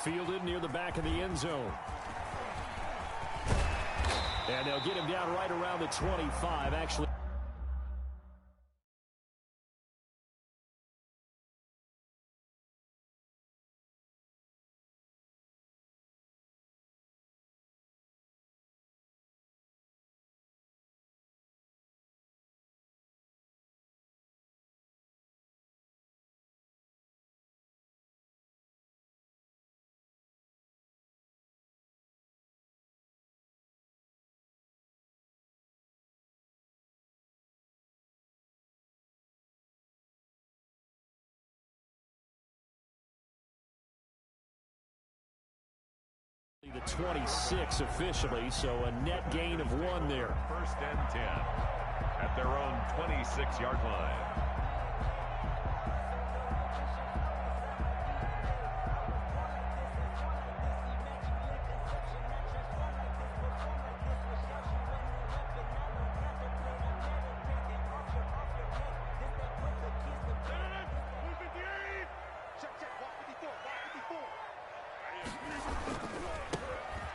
Fielded near the back of the end zone. And they'll get him down right around the 25, actually. The 26 officially, so a net gain of 1 there. First and 10 at their own 26-yard line.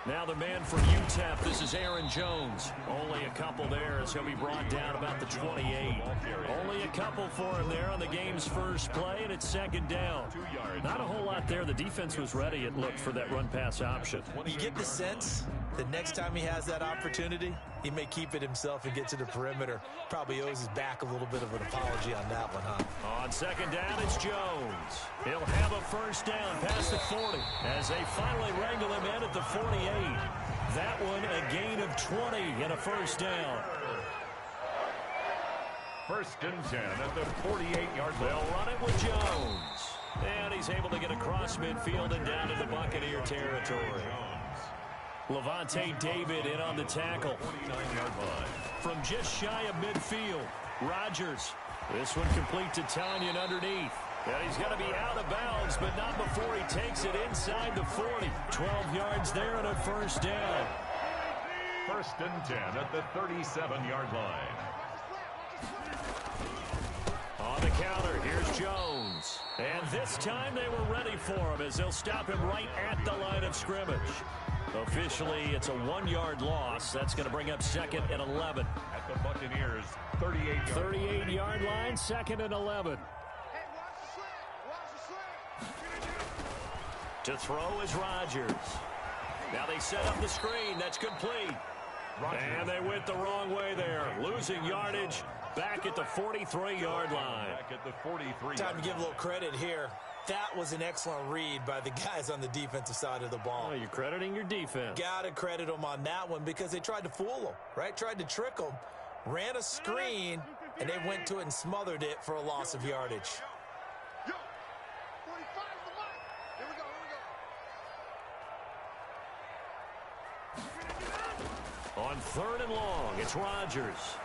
Now the man from UTEP, this is Aaron Jones. Only a couple there as he'll be brought down about the 28. Only a couple for him there on the game's first play, and it's second down. Not a whole lot there. The defense was ready, it looked, for that run-pass option. You get the sense that next time he has that opportunity, he may keep it himself and get to the perimeter. Probably owes his back a little bit of an apology on that one, huh? On second down, it's Jones. He'll have a first down past the 40 as they finally wrangle him in at the 48. That one a gain of 20 and a first down. First and 10 at the 48-yard line. They'll run it with Jones. And he's able to get across midfield and down into Buccaneer territory. Levante David in on the tackle. 49-yard line. From just shy of midfield, Rodgers. This one complete to Tanyan underneath. And he's going to be out of bounds, but not before he takes it inside the 40. 12 yards there and a first down. First and 10 at the 37-yard line. On the counter, here's Jones. And this time they were ready for him as they'll stop him right at the line of scrimmage. Officially, it's a 1-yard loss. That's going to bring up second and 11. At the Buccaneers' 38-yard line, second and 11. To throw is Rodgers. Now they set up the screen. That's complete. And they went the wrong way there. Losing yardage back at the 43-yard line. Back at the 43. Time to give a little credit here. That was an excellent read by the guys on the defensive side of the ball. Oh, you're crediting your defense. Got to credit them on that one because they tried to fool them, right? Tried to trick them, ran a screen, and they went to it and smothered it for a loss of yardage. On third and long, it's Rodgers.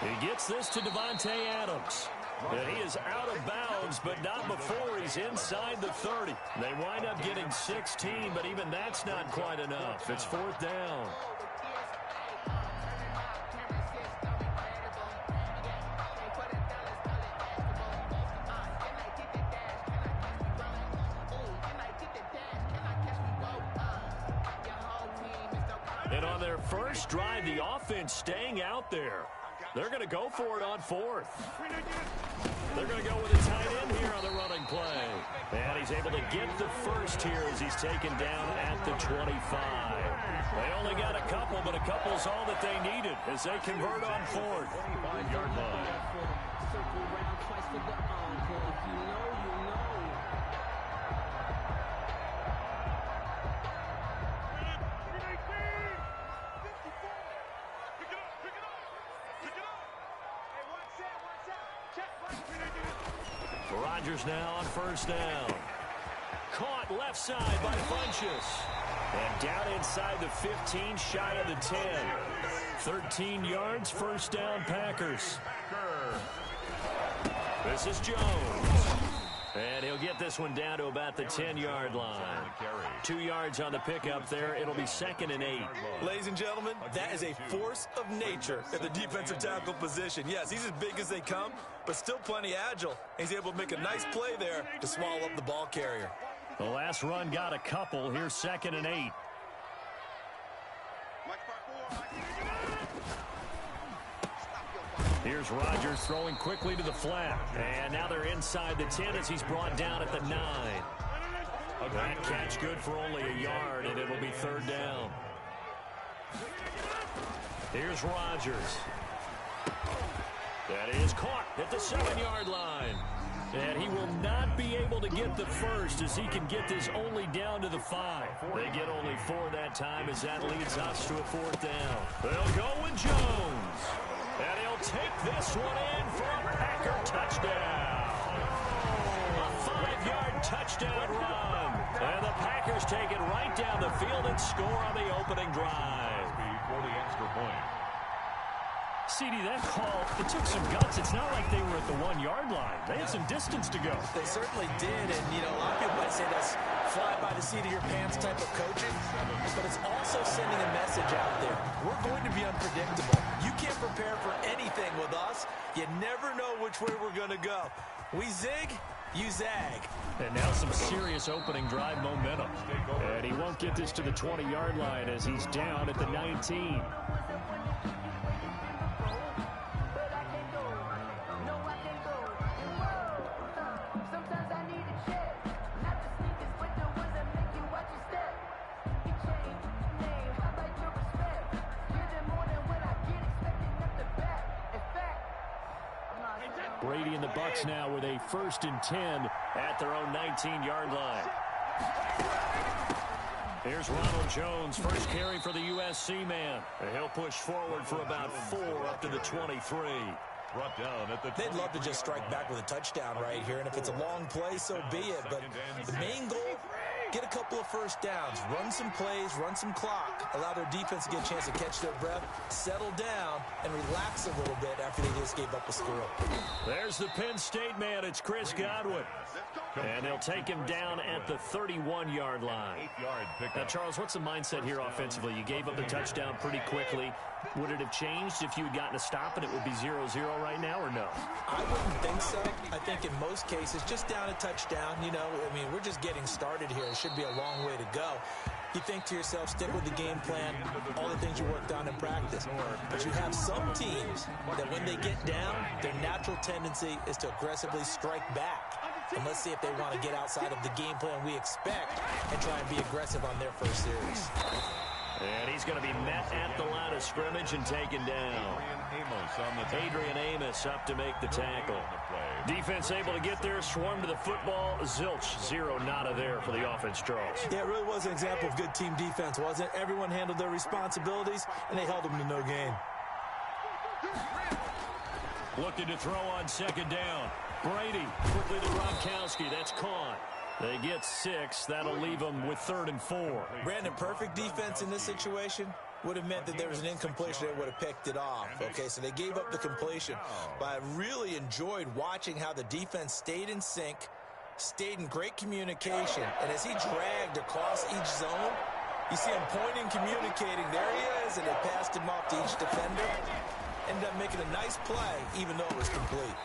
He gets this to Davante Adams. And he is out of bounds, but not before he's inside the 30. They wind up getting 16, but even that's not quite enough. It's fourth down. And on their first drive, the offense staying out there. They're going to go for it on fourth. They're going to go with a tight end here on the running play. And he's able to get the first here as he's taken down at the 25. They only got a couple, but a couple's all that they needed as they convert on fourth. 25-yard line. Rodgers now on first down. Caught left side by Funchess. And down inside the 15, shy of the 10. 13 yards, first down Packers. This is Jones. And he'll get this one down to about the 10-yard line. 2 yards on the pickup there. It'll be second and 8. Ladies and gentlemen, that is a force of nature at the defensive tackle position. Yes, he's as big as they come, but still plenty agile. He's able to make a nice play there to swallow up the ball carrier. The last run got a couple. Here's 2nd and 8. Here's Rodgers throwing quickly to the flat. And now they're inside the 10 as he's brought down at the 9. That catch good for only a yard, and it'll be 3rd down. Here's Rodgers. That is caught at the 7-yard line. And he will not be able to get the first as he can get this only down to the 5. They get only 4 that time as that leads us to a 4th down. They'll go with Jones. And he'll take this one in for a Packer touchdown. A 5-yard touchdown run. And the Packers take it right down the field and score on the opening drive. For the extra point. CD, that call, it took some guts. It's not like they were at the 1-yard line. They had some distance to go. They certainly did, and, you know, a lot of people might say that's fly by the seat of your pants type of coaching, but it's also sending a message out there. We're going to be unpredictable. You can't prepare for anything with us. You never know which way we're going to go. We zig, you zag. And now some serious opening drive momentum. And he won't get this to the 20-yard line as he's down at the 19. Brady and the Bucs now with a 1st and 10 at their own 19-yard line. Here's Ronald Jones, first carry for the USC man. And he'll push forward for about 4 up to the 23. Brought down at the They'd love to just strike back with a touchdown right here, and if it's a long play, so be it. But the main goal, get a couple of first downs, run some plays, run some clock, allow their defense to get a chance to catch their breath, settle down, and relax a little bit after they just gave up a score. There's the Penn State man. It's Chris Godwin. And they'll take him down at the 31-yard line. 8-yard pickup. Now, Charles, what's the mindset here offensively? You gave up the touchdown pretty quickly. Would it have changed if you had gotten a stop and it would be 0-0 right now, or no? I wouldn't think so. I think in most cases, just down a touchdown, you know, I mean, we're just getting started here. It should be a long way to go. You think to yourself, stick with the game plan, all the things you worked on in practice. But you have some teams that when they get down, their natural tendency is to aggressively strike back. And let's see if they want to get outside of the game plan we expect and try and be aggressive on their first series. And he's going to be met at the line of scrimmage and taken down. Adrian Amos up to make the tackle. Defense able to get there, swarm to the football. Zilch, 0 nada there for the offense, Charles. Yeah, it really was an example of good team defense, wasn't it? Everyone handled their responsibilities, and they held them to no gain. Looking to throw on 2nd down. Brady quickly to Gronkowski. That's caught. They get 6. That'll leave them with 3rd and 4. Brandon, perfect defense in this situation would have meant that there was an incompletion that would have picked it off. Okay, so they gave up the completion. But I really enjoyed watching how the defense stayed in sync, stayed in great communication. And as he dragged across each zone, you see him pointing, communicating. There he is, and they passed him off to each defender. Ended up making a nice play, even though it was complete.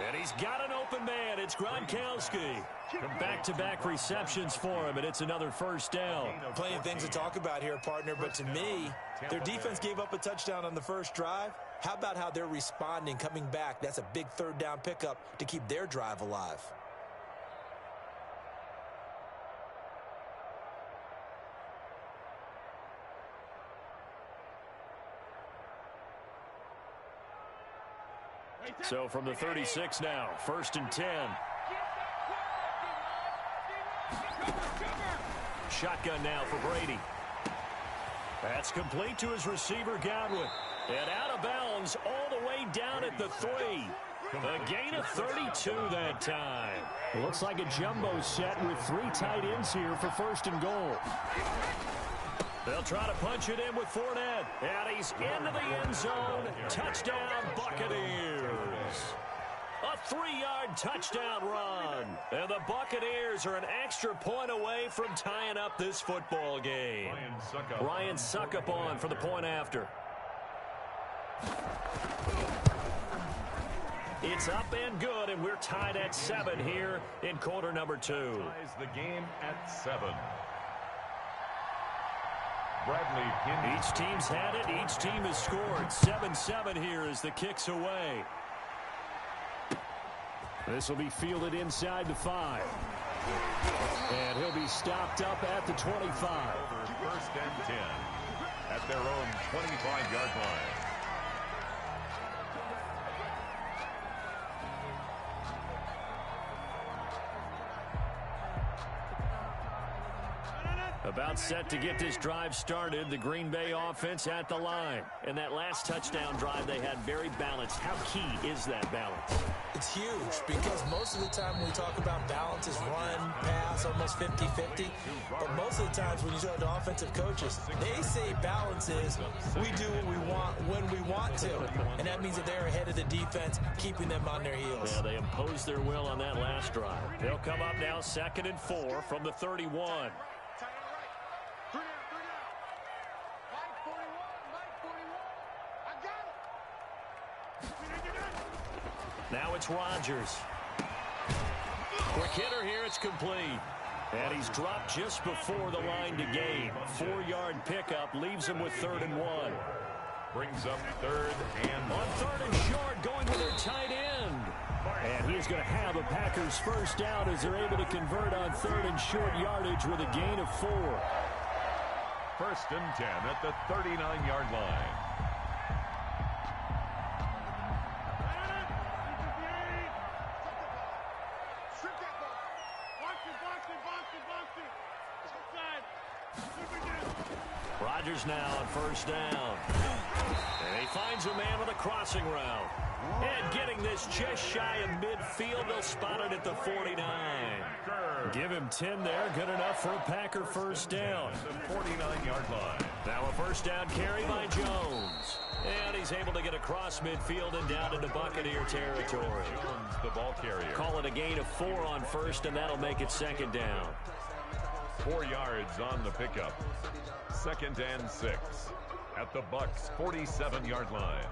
And he's got an open man. It's Gronkowski. Back-to-back receptions for him, and it's another 1st down. Plenty of things to talk about here, partner, but to me, their defense gave up a touchdown on the first drive. How about how they're responding, coming back? That's a big 3rd down pickup to keep their drive alive. So from the 36 now, 1st and 10. Shotgun now for Brady. That's complete to his receiver, Godwin. And out of bounds all the way down at the 3. A gain of 32 that time. It looks like a jumbo set with 3 tight ends here for 1st and goal. They'll try to punch it in with Fournette. And he's into the end zone. Touchdown, Buccaneers. A 3-yard touchdown run. And the Buccaneers are an extra point away from tying up this football game. Ryan Suckup on for the point after. It's up and good, and we're tied at 7 here in quarter number 2. Ties the game at 7. Each team's had it. Each team has scored. 7-7 here as the kick's away. This will be fielded inside the 5. And he'll be stopped up at the 25. Over 1st and 10 at their own 25-yard line. About set to get this drive started, the Green Bay offense at the line. And that last touchdown drive they had very balanced. How key is that balance? It's huge because most of the time when we talk about balance is run, pass, almost 50-50. But most of the times when you talk to offensive coaches, they say balance is we do what we want when we want to. And that means that they're ahead of the defense, keeping them on their heels. Yeah, they imposed their will on that last drive. They'll come up now 2nd and 4 from the 31. Now it's Rodgers. Quick hitter here, it's complete. And he's dropped just before the line to gain. 4-yard pickup leaves him with 3rd and 1. Brings up 3rd and 1. On 3rd and short, going with their tight end. And he is going to have a Packers first down as they're able to convert on 3rd and short yardage with a gain of 4. 1st and 10 at the 39-yard line. Rodgers now on 1st down. And he finds a man with a crossing route. And getting this just shy of midfield, they'll spot it at the 49. Give him 10 there, good enough for a Packer first down. The 49-yard line. Now a first down carry by Jones. And he's able to get across midfield and down into Buccaneer territory. Jones, the ball carrier. Call it a gain of 4 on 1st, and that'll make it 2nd down. 4 yards on the pickup. 2nd and 6 at the Bucs' 47-yard line.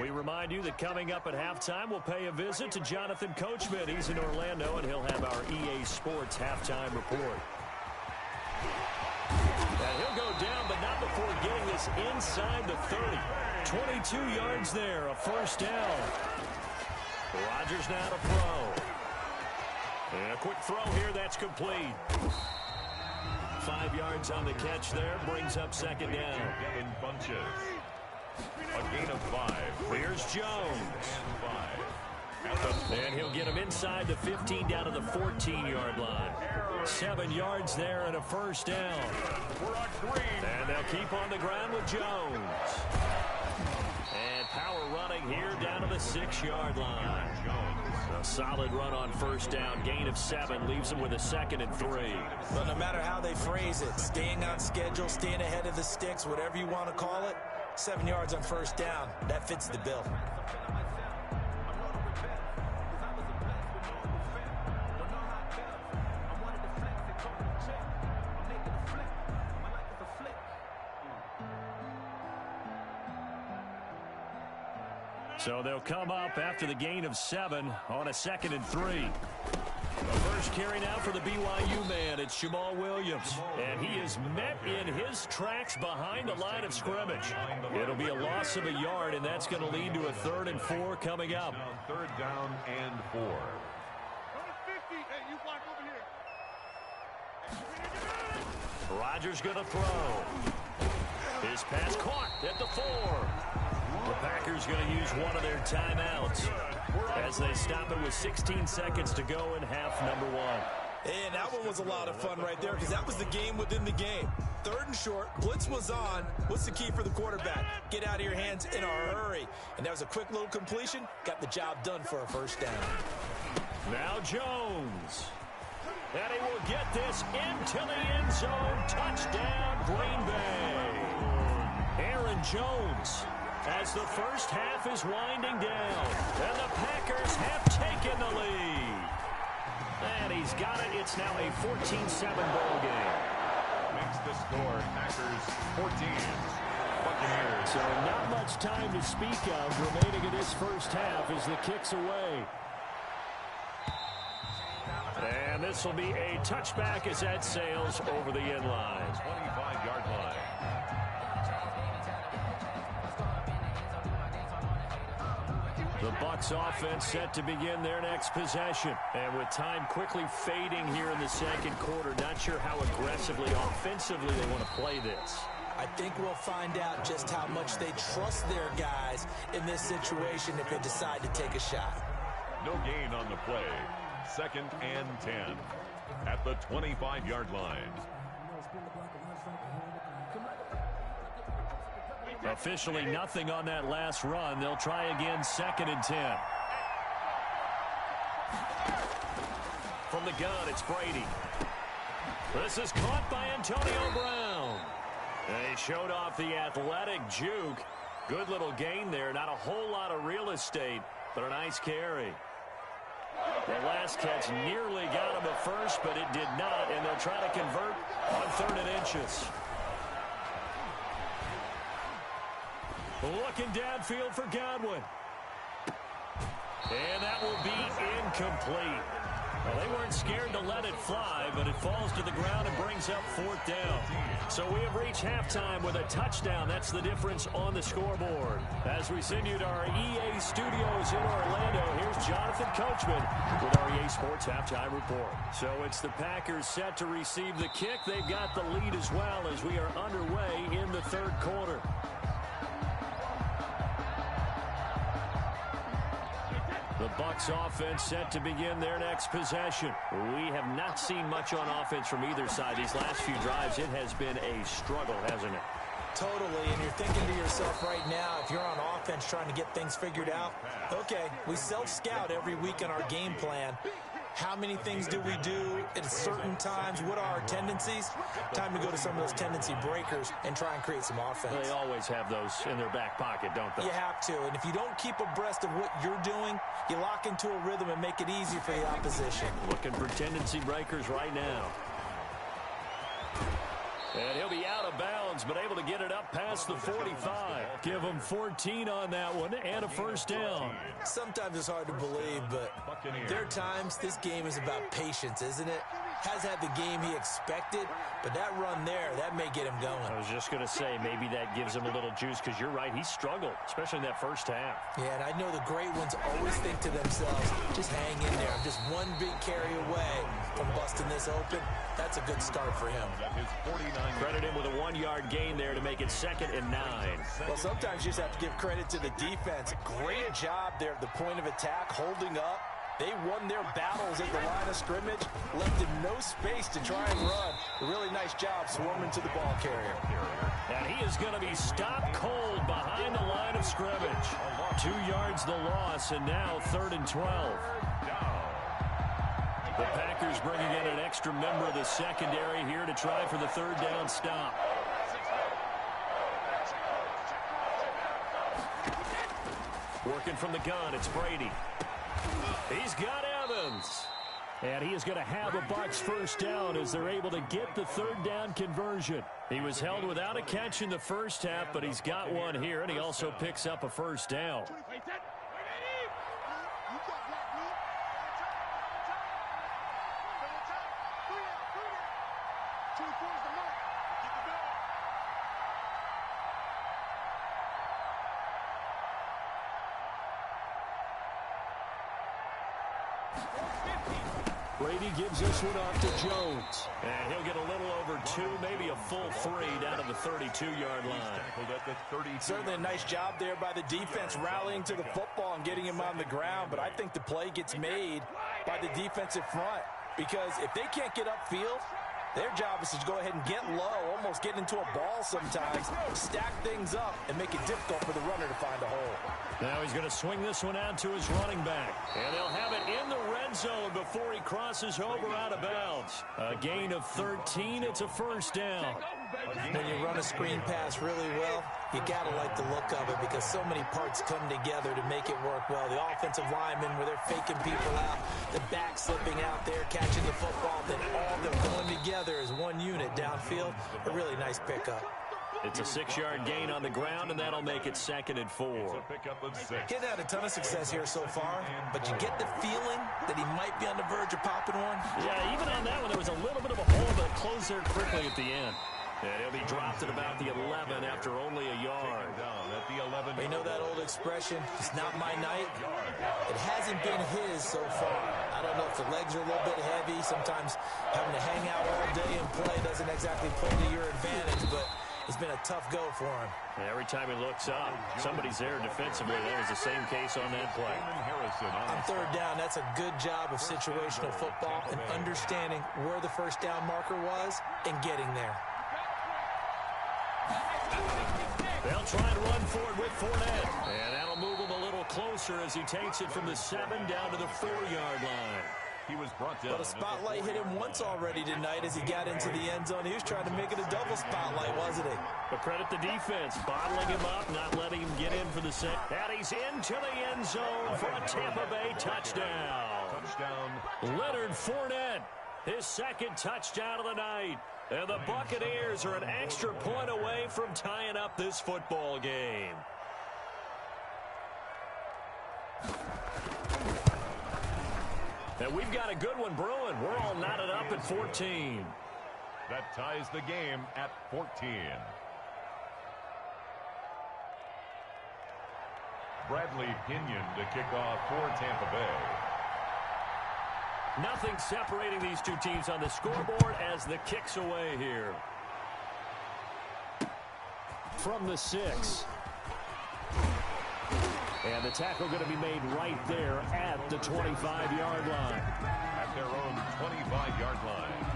We remind you that coming up at halftime, we'll pay a visit to Jonathan Coachman. He's in Orlando, and he'll have our EA Sports halftime report. And he'll go down, but not before getting this inside the 30. 22 yards there, a first down. Rodgers now to throw. And a quick throw here, that's complete. 5 yards on the catch there, brings up 2nd down. Devin bunches. A gain of 5. Here's Jones. And he'll get him inside the 15 down to the 14-yard line. 7 yards there and a first down. And they'll keep on the ground with Jones. And power running here down to the 6-yard line. A solid run on first down. Gain of 7 leaves him with a 2nd and 3. But no matter how they phrase it, staying on schedule, staying ahead of the sticks, whatever you want to call it, 7 yards on first down, that fits the bill. So they'll come up after the gain of 7 on a 2nd and 3. The first carry now for the BYU man. It's Jamal Williams. And he is met in his tracks behind the line of scrimmage. It'll be a loss of a yard, and that's going to lead to a 3rd and 4 coming up. 3rd down and 4. Rodgers going to throw. His pass caught at the 4. The Packers going to use one of their timeouts as they stop it with 16 seconds to go in half number 1. And that one was a lot of fun right there because that was the game within the game. 3rd and short, blitz was on. What's the key for the quarterback? Get out of your hands in a hurry. And that was a quick little completion. Got the job done for a first down. Now Jones. And he will get this into the end zone. Touchdown, Green Bay. Aaron Jones, as the first half is winding down. And the Packers have taken the lead. And he's got it. It's now a 14-7 ball game. Makes the score Packers 14, Buccaneers. So not much time to speak of remaining in this first half as the kick's away. And this will be a touchback as that sails over the end line. 25-yard line. The Bucs offense set to begin their next possession. And with time quickly fading here in the second quarter, not sure how aggressively, offensively they want to play this. I think we'll find out just how much they trust their guys in this situation if they decide to take a shot. No gain on the play. 2nd and 10 at the 25-yard line. Officially nothing on that last run. They'll try again 2nd and 10. From the gun, it's Brady. This is caught by Antonio Brown. And he showed off the athletic juke. Good little gain there. Not a whole lot of real estate, but a nice carry. The last catch nearly got him at first, but it did not, and they'll try to convert on 3rd and inches. Looking downfield for Godwin. And that will be incomplete. Well, they weren't scared to let it fly, but it falls to the ground and brings up 4th down. So we have reached halftime with a touchdown. That's the difference on the scoreboard. As we send you to our EA studios in Orlando, here's Jonathan Coachman with our EA Sports Halftime Report. So it's the Packers set to receive the kick. They've got the lead as well as we are underway in the 3rd quarter. The Bucs offense set to begin their next possession. We have not seen much on offense from either side. These last few drives, it has been a struggle, hasn't it? Totally, and you're thinking to yourself right now, if you're on offense trying to get things figured out, okay, we self-scout every week on our game plan. How many things do we do at certain times? What are our tendencies? Time to go to some of those tendency breakers and try and create some offense. They always have those in their back pocket, don't they? You have to, and if you don't keep abreast of what you're doing, you lock into a rhythm and make it easy for the opposition. Looking for tendency breakers right now. And he'll be out of bounds, but able to get it up past the 45. Give him 14 on that one and a 1st down. Sometimes it's hard to believe, but there are times this game is about patience, isn't it? Has had the game he expected, but that run there, that may get him going. I was just going to say, maybe that gives him a little juice, because you're right, he struggled, especially in that first half. Yeah, and I know the great ones always think to themselves, just hang in there. I'm just one big carry away from busting this open. That's a good start for him. Credit him with a 1-yard gain there to make it 2nd and 9. Well, sometimes you just have to give credit to the defense. Great job there at the point of attack, holding up. They won their battles at the line of scrimmage, left him no space to try and run. A really nice job swarming to the ball carrier. And he is going to be stopped cold behind the line of scrimmage. 2 yards the loss, and now 3rd and 12. The Packers bringing in an extra member of the secondary here to try for the 3rd down stop. Working from the gun, it's Brady. He's got Evans. And he is going to have a Bucs 1st down as they're able to get the 3rd down conversion. He was held without a catch in the first half, but he's got one here, and he also picks up a 1st down. Brady gives this one off to Jones. And he'll get a little over 2, maybe a full 3 down to the 32-yard line. Certainly a nice job there by the defense rallying to the football and getting him on the ground. But I think the play gets made by the defensive front, because if they can't get upfield, their job is to go ahead and get low, almost get into a ball sometimes, stack things up, and make it difficult for the runner to find a hole. Now he's going to swing this one out to his running back. And they'll have it in the red zone before he crosses over out of bounds. A gain of 13. It's a 1st down. When you run a screen pass really well, you got to like the look of it, because so many parts come together to make it work well. The offensive linemen, where they're faking people out, the back slipping out there, catching the football, then all they're going together as one unit downfield. A really nice pickup. It's a 6-yard gain on the ground, and that'll make it 2nd and 4. It's a pickup of 6. He's had a ton of success here so far, but you get the feeling that he might be on the verge of popping one. Yeah, even on that one, there was a little bit of a hole, but it closed there quickly at the end. And he'll be dropped at about the 11 after only a yard. Down at the 11. You know that old expression, it's not my night? It hasn't been his so far. I don't know if the legs are a little bit heavy. Sometimes having to hang out all day and play doesn't exactly play to your advantage, but it's been a tough go for him. And every time he looks up, somebody's there defensively. That was the same case on that play. On 3rd down, that's a good job of situational football and understanding where the first down marker was and getting there. They'll try and run forward with Fournette. And that'll move him a little closer as he takes it from the 7 down to the 4-yard line. He was brought down. But a spotlight hit him once already tonight as he got into the end zone. He was trying to make it a double spotlight, wasn't he? But credit the defense, bottling him up, not letting him get in for the set. And he's into the end zone for a Tampa Bay touchdown. Leonard Fournette, his 2nd touchdown of the night. And the Buccaneers are an extra point away from tying up this football game. And we've got a good one brewing. We're all knotted up at 14. That ties the game at 14. Bradley Pinion to kick off for Tampa Bay. Nothing separating these two teams on the scoreboard as the kick's away here. From the 6. And the tackle going to be made right there at the 25-yard line. At their own 25-yard line.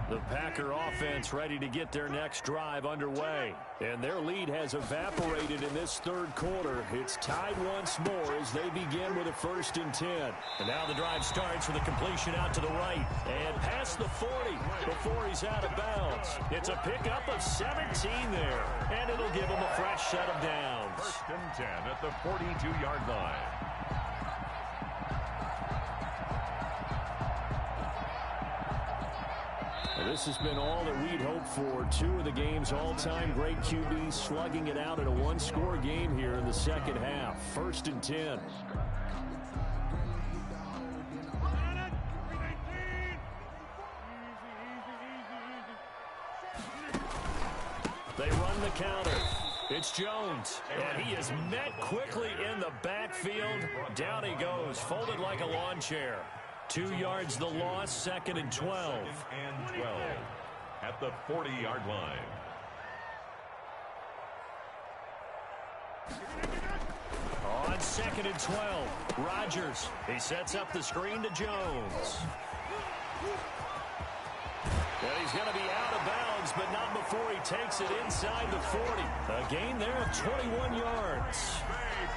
The Packer offense ready to get their next drive underway. And their lead has evaporated in this 3rd quarter. It's tied once more as they begin with a 1st and 10. And now the drive starts with a completion out to the right. And past the 40 before he's out of bounds. It's a pickup of 17 there. And it'll give him a fresh set of downs. 1st and 10 at the 42-yard line. This has been all that we'd hoped for. 2 of the game's all-time great QBs slugging it out in a 1-score game here in the 2nd half. 1st and 10. They run the counter. It's Jones, and he is met quickly in the backfield. Down he goes, folded like a lawn chair. 2 yards the loss, 2nd and 12. 2nd and 12 at the 40-yard line. On 2nd and 12, Rodgers. He sets up the screen to Jones. And he's going to be out of bounds, but not before he takes it inside the 40. A gain there of 21 yards.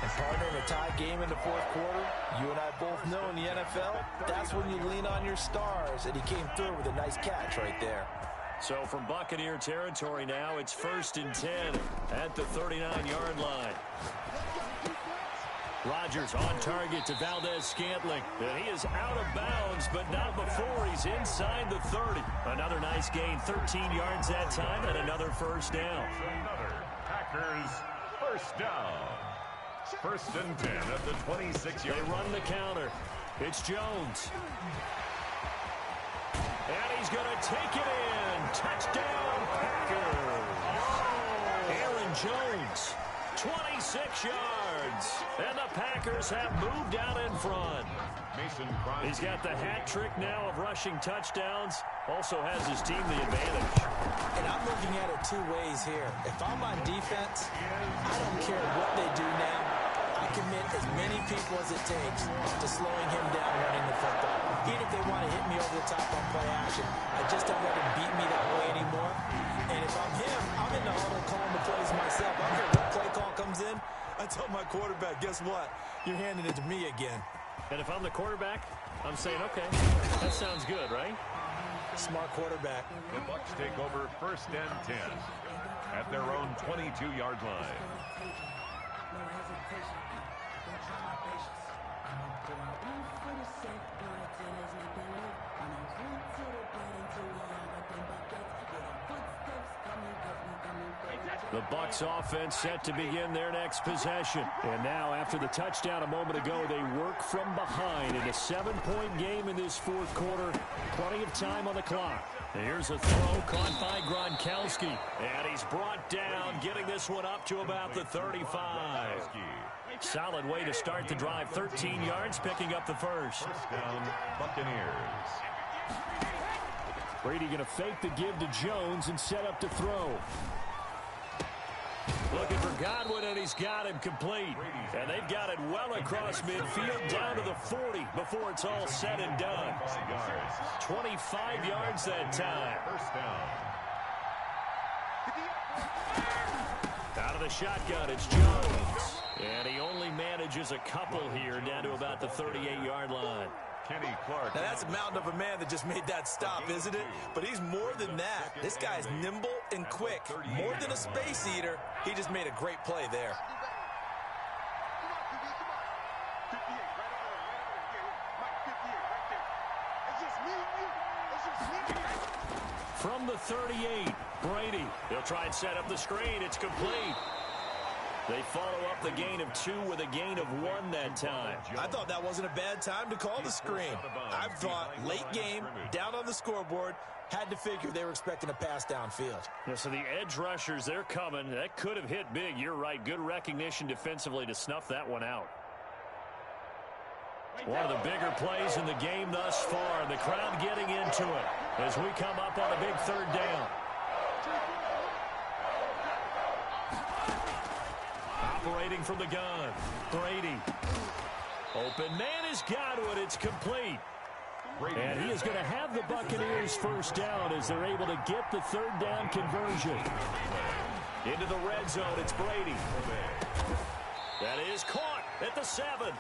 And partner, in a tie game in the 4th quarter, you and I both know in the NFL, that's when you lean on your stars, and he came through with a nice catch right there. So from Buccaneer territory now, it's 1st and 10 at the 39-yard line. Rodgers on target to Valdez-Scantling. And he is out of bounds, but not before he's inside the 30. Another nice gain, 13 yards that time, and another 1st down. Another Packers 1st down. 1st and 10 at the 26-yard line. They run the counter. It's Jones. And he's going to take it in. Touchdown, Packers. Aaron Jones, 26 yards. And the Packers have moved out in front. He's got the hat trick now of rushing touchdowns. Also has his team the advantage. And I'm looking at it 2 ways here. If I'm on defense, I don't care what they do now. I commit as many people as it takes to slowing him down running the football. Even if they want to hit me over the top on play action, I just don't let him beat me that way anymore. And if I'm him, I'm in the huddle calling the plays myself. I don't care what play call comes in. I tell my quarterback, guess what? You're handing it to me again. And if I'm the quarterback, I'm saying, okay, that sounds good, right? Smart quarterback. The Bucs take over 1st and 10. at their own 22-yard line. The Bucs offense set to begin their next possession. And now, after the touchdown a moment ago, they work from behind in a 7-point game in this fourth quarter. Plenty of time on the clock. Here's a throw caught by Gronkowski. And he's brought down, getting this one up to about the 35. Solid way to start the drive. 13 yards, picking up the first. First down, Buccaneers. Brady going to fake the give to Jones and set up to throw. Looking for Godwin, and he's got him complete. And they've got it well across midfield down to the 40 before it's all said and done. 25 yards that time. First down. Out of the shotgun, it's Jones. And he only manages a couple here down to about the 38-yard line. Kenny Clark. Now, that's a mountain of a man that just made that stop, isn't it? But he's more than that. This guy's nimble and quick. More than a space eater. He just made a great play there. From the 38, Brady. He'll try and set up the screen. It's complete. They follow up the gain of 2 with a gain of 1 that time. I thought that wasn't a bad time to call the screen. I thought late game, down on the scoreboard, had to figure they were expecting a pass downfield. Yeah, so the edge rushers, they're coming. That could have hit big. You're right. Good recognition defensively to snuff that one out. One of the bigger plays in the game thus far. The crowd getting into it as we come up on a big third down. Operating from the gun, Brady. Open man is Godwin. It's complete. And he is going to have the Buccaneers first down as they're able to get the third down conversion. Into the red zone, it's Brady. That is caught at the 7.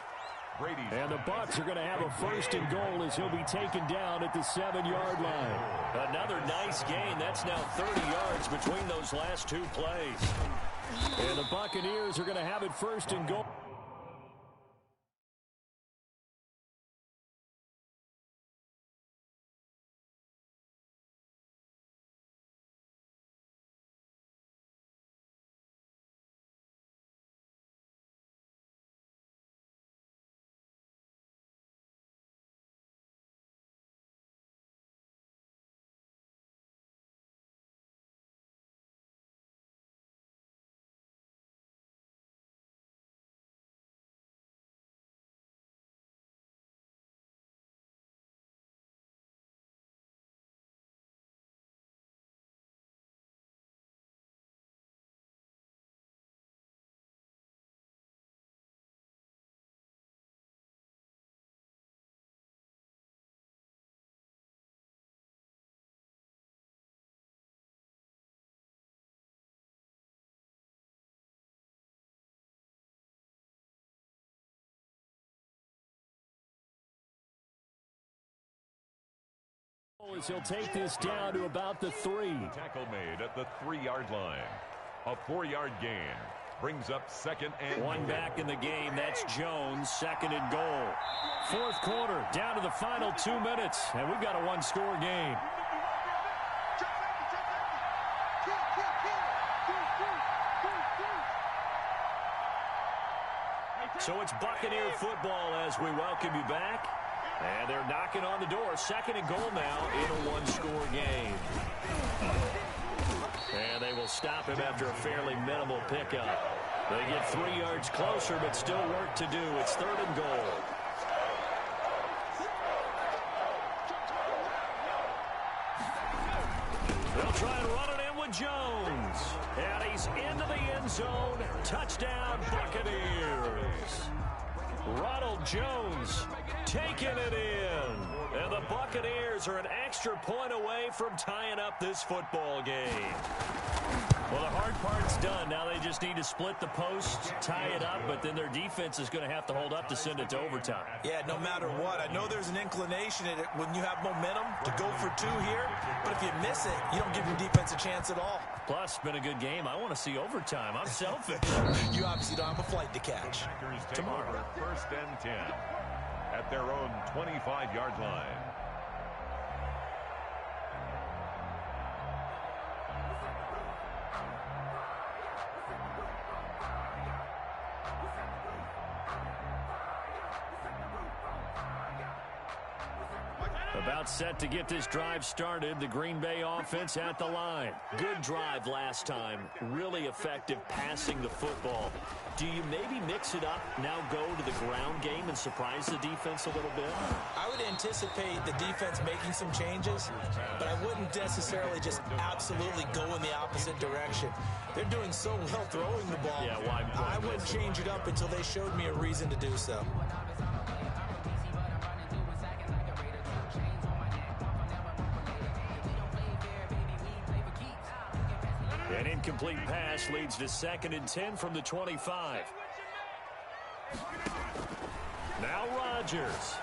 Brady. And the Bucs are going to have a first and goal as he'll be taken down at the 7-yard line. Another nice gain. That's now 30 yards between those last 2 plays. And the Buccaneers are going to have it first and goal. As he'll take this down to about the 3. Tackle made at the 3-yard line. A 4-yard gain brings up second and 1 back in the game. That's Jones, second and goal. Fourth quarter, down to the final 2 minutes, and we've got a 1-score game. So it's Buccaneer football as we welcome you back. And they're knocking on the door. Second and goal now in a 1-score game. And they will stop him after a fairly minimal pickup. They get 3 yards closer, but still work to do. It's third and goal. They'll try and run it in with Jones. And he's into the end zone. Touchdown, Buccaneers. Ronald Jones taking it in. And the Buccaneers are an extra point away from tying up this football game. Well, the hard part's done. Now they just need to split the posts, tie it up, but then their defense is going to have to hold up to send it to overtime. Yeah, no matter what. I know there's an inclination in it when you have momentum to go for 2 here, but if you miss it, you don't give your defense a chance at all. Plus, been a good game. I want to see overtime. I'm selfish. You obviously don't have a flight to catch. Tomorrow, 1st and 10 at their own 25-yard line. About set to get this drive started. The Green Bay offense at the line. Good drive last time. Really effective passing the football. Do you maybe mix it up, now go to the ground game and surprise the defense a little bit? I would anticipate the defense making some changes, but I wouldn't necessarily just absolutely go in the opposite direction. They're doing so well throwing the ball. Yeah, why I wouldn't change it up until they showed me a reason to do so. An incomplete pass leads to 2nd and 10 from the 25. Now Rodgers.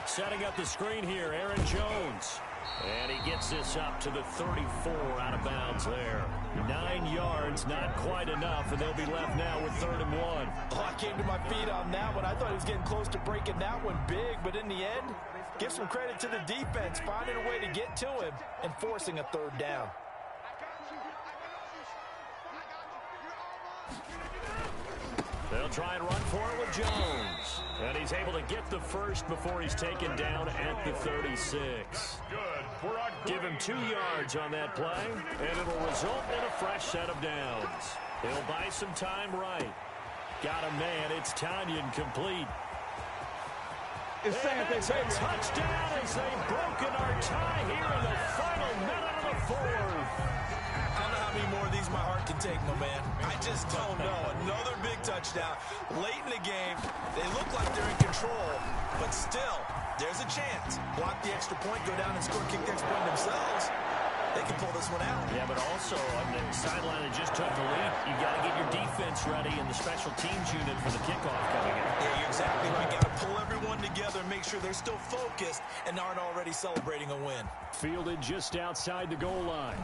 Setting up the screen here, Aaron Jones. And he gets this up to the 34 out of bounds there. 9 yards, not quite enough, and they'll be left now with 3rd and 1. Oh, I came to my feet on that one. I thought he was getting close to breaking that one big, but in the end, give some credit to the defense, finding a way to get to him and forcing a 3rd down. They'll try and run for it with Jones. And he's able to get the first before he's taken down at the 36. Give him 2 yards on that play, and it'll result in a fresh set of downs. He'll buy some time right. Got a man. It's Tanyan complete. And it's a touchdown as they've broken our tie here in the final minute of the 4th. I don't know how many more of these my heart can take, my man. I just don't know. Another big touchdown. Late in the game, they look like they're in control, but still, there's a chance. Block the extra point, go down and score, kick the extra point themselves. They can pull this one out. Yeah, but also on the sideline that just took the lead, you got to get your defense ready and the special teams unit for the kickoff coming in. Yeah, you're exactly right. Got to pull everyone together and make sure they're still focused and aren't already celebrating a win. Fielded just outside the goal line.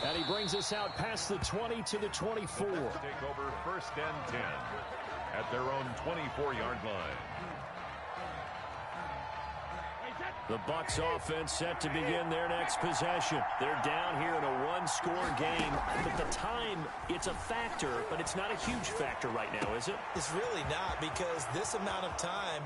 And he brings us out past the 20 to the 24. Take over 1st and 10 at their own 24-yard line. The Bucs offense set to begin their next possession. They're down here in a 1-score game. But the time, it's a factor, but it's not a huge factor right now, is it? It's really not, because this amount of time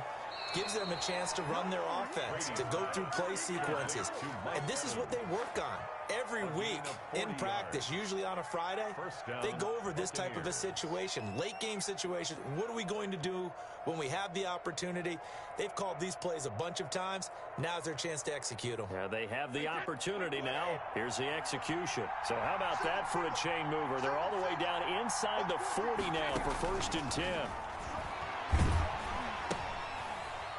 gives them a chance to run their offense, to go through play sequences. And this is what they work on every week in practice, usually on a Friday. They go over this type of a situation, late game situation. What are we going to do when we have the opportunity? They've called these plays a bunch of times. Now's their chance to execute them. Yeah, they have the opportunity now. Here's the execution. So how about that for a chain mover? They're all the way down inside the 40 now for 1st and 10.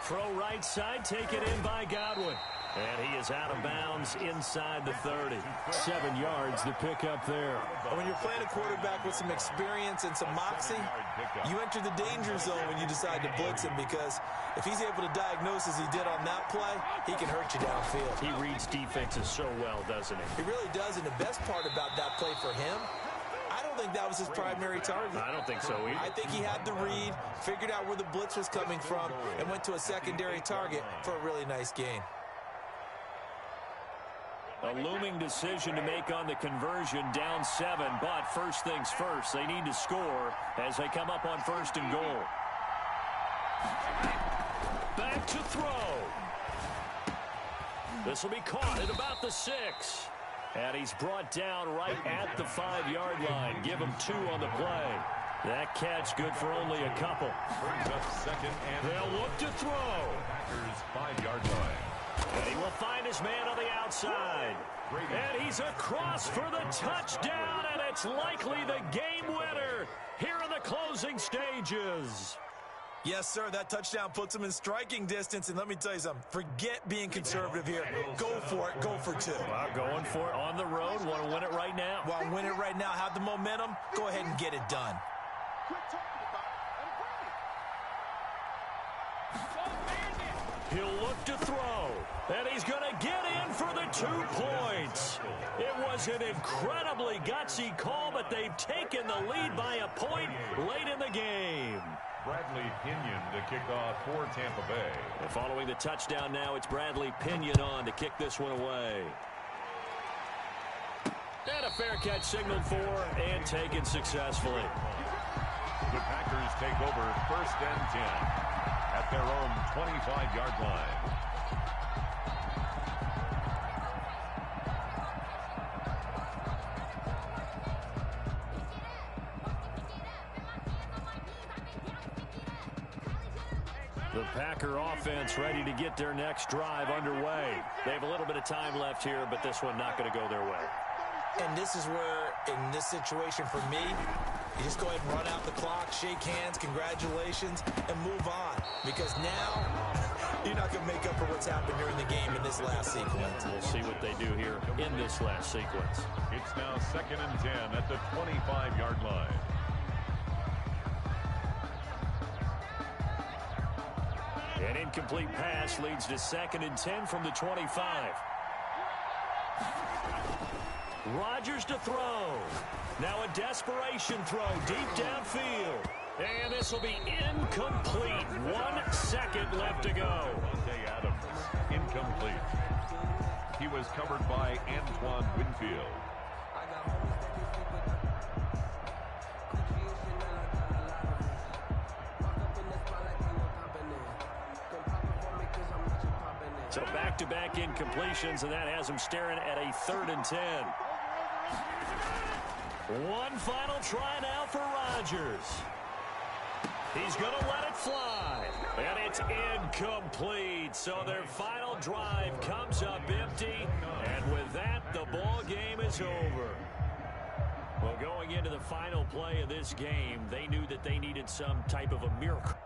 Throw right side, taken in by Godwin. And he is out of bounds inside the 30. 7 yards to pick up there. When you're playing a quarterback with some experience and some moxie, you enter the danger zone when you decide to blitz him, because if he's able to diagnose as he did on that play, he can hurt you downfield. He reads defenses so well, doesn't he? He really does, and the best part about that play for him, I don't think that was his primary target. I don't think so either. I think he had the read, figured out where the blitz was coming from, and went to a secondary target for a really nice gain. A looming decision to make on the conversion, down 7, but first things first, they need to score as they come up on 1st and goal. Back to throw. This will be caught at about the 6. And he's brought down right at the 5-yard line. Give him 2 on the play. That catch good for only a couple. Brings up 2nd and they'll look to throw. Packers 5-yard line. And he will find his man on the outside. And he's across for the touchdown, and it's likely the game winner here in the closing stages. Yes, sir, that touchdown puts him in striking distance, and let me tell you something, forget being conservative here. Go for it, go for 2. Well, going for it on the road, want to win it right now. Well, win it right now, have the momentum, go ahead and get it done. He'll look to throw. And he's going to get in for the 2 points. It was an incredibly gutsy call, but they've taken the lead by a point late in the game. Bradley Pinion to kick off for Tampa Bay. And following the touchdown now, it's Bradley Pinion on to kick this one away. And a fair catch signaled for and taken successfully. The Packers take over 1st and 10 at their own 25-yard line. The Packer offense ready to get their next drive underway. They have a little bit of time left here, but this one not going to go their way. And this is where, in this situation for me, you just go ahead and run out the clock, shake hands, congratulations, and move on. Because now, you're not going to make up for what's happened during the game in this last sequence. We'll see what they do here in this last sequence. It's now 2nd and 10 at the 25-yard line. An incomplete pass leads to 2nd and 10 from the 25. Rodgers to throw. Now a desperation throw deep downfield. And this will be incomplete. 1 second left to go. Adams, incomplete. He was covered by Antoine Winfield. So back-to-back incompletions, and that has him staring at a 3rd and 10. One final try now for Rodgers. He's going to let it fly. And it's incomplete. So their final drive comes up empty. And with that, the ball game is over. Well, going into the final play of this game, they knew that they needed some type of a miracle.